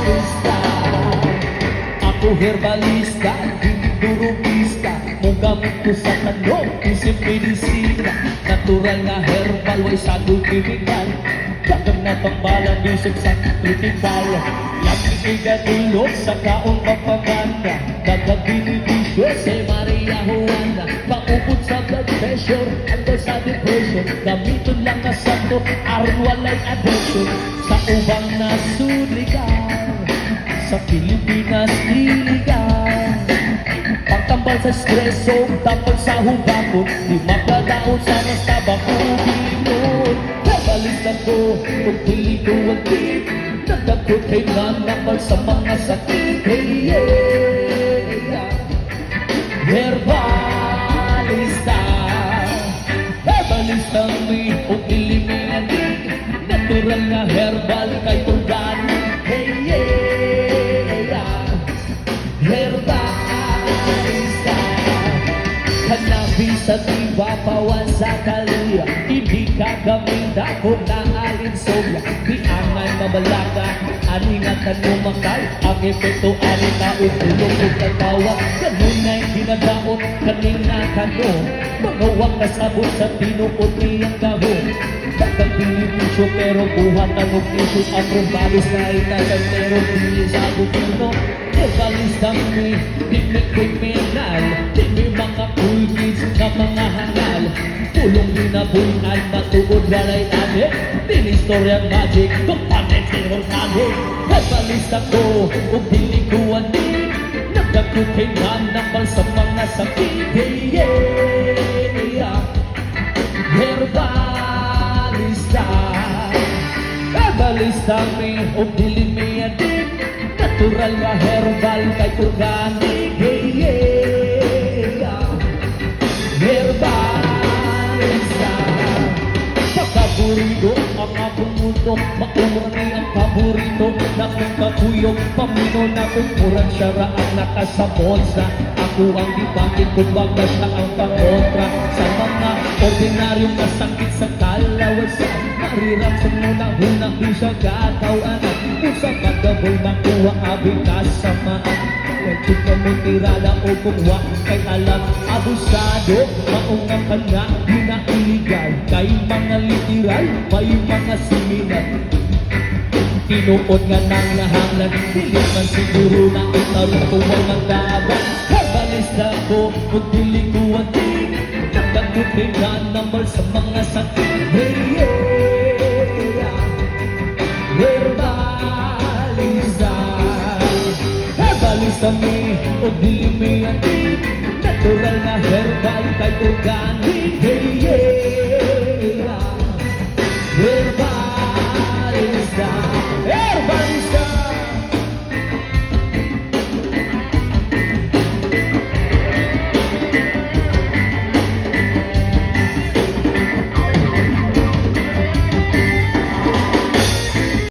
herbalista. Ako herbalista, hindi durugista. Kung gamit ko sa tanong, isip medisina. Natural na herbal, way sagol chemical. Dagang na pangbalang bisog sa critical. Lagi igatulog sa kaong mapaganda. Dagang binibisyo sa Maria Juana. Paubod sa blood pressure, hanggang sa depression. Gamiton lang na sakto, aron walay addiction. Sa ubang nasuligan, sa Pilipinas iligan. Pagtambal sa stress o tapag sa hubako, di magdadaon sa mas tabako binon. Herbalista ko, kung pili ko ang tip, nagdagkot kay nanapal sa mga sakit. Hey, yeah. Herbalista, herbalista mi, kung pili mi ang tip, natural na herbal kay organic. Hey, yeah. Herbalista, cannabis sa diba, pawan sa kaluya. Hindi ka gamita kung naalin sobya. Di angan mabalaga, aningatan mo makay. Ang epekto anin na utulong o katawa. Ganun na yung ginagaot, kanina kanong. Magawang kasabot sa tinuot niyang gahon. Dagang binibisyo pero buhat ang ofisyo. Ang rumbalis na itasan pero hindi sa bukino. Herbalista mi, di may kriminal. Di may mga cool kids na mga hangal. Pulong dinabunan, matuod walay ane. Dinistorya magic, kumpanet terror kami. Herbalista ko, kung dilikuan din. Nagdagkot kay nanapal sa mga sakit. Yeah. Herbalista, herbalista mi, kung dilimian din. Natural na herbal kay organic. Yeah. Herbalista, pagkaburito ang akong mundo. Maurani ang paborito na kong kakuyok. Pamino na kong murang syara ang nakasamonsa. Ako ang dibangin kung baka siya ang pangontra. Sa mga ordinaryong masakit sa kalawasan, mariraksan mo na hunang di siya gatawanan. Kung sa pagdaboy makuha abing kasamaan, kung kami tirada o kungwa kay alam abusado, maungang ka na di na iligal. Kay mga literal, may mga siminal. Tinuod nga nang nahanglan, pilit man siguro na itarong kung may magdaban. Herbalista ko, kung dilikuan din, nagdagutin ka naman sa mga sakit. Yeah. Herbalista, herbalista mi, o dilimian din. Natural na herbal kay organic. Yeah. Herbalista.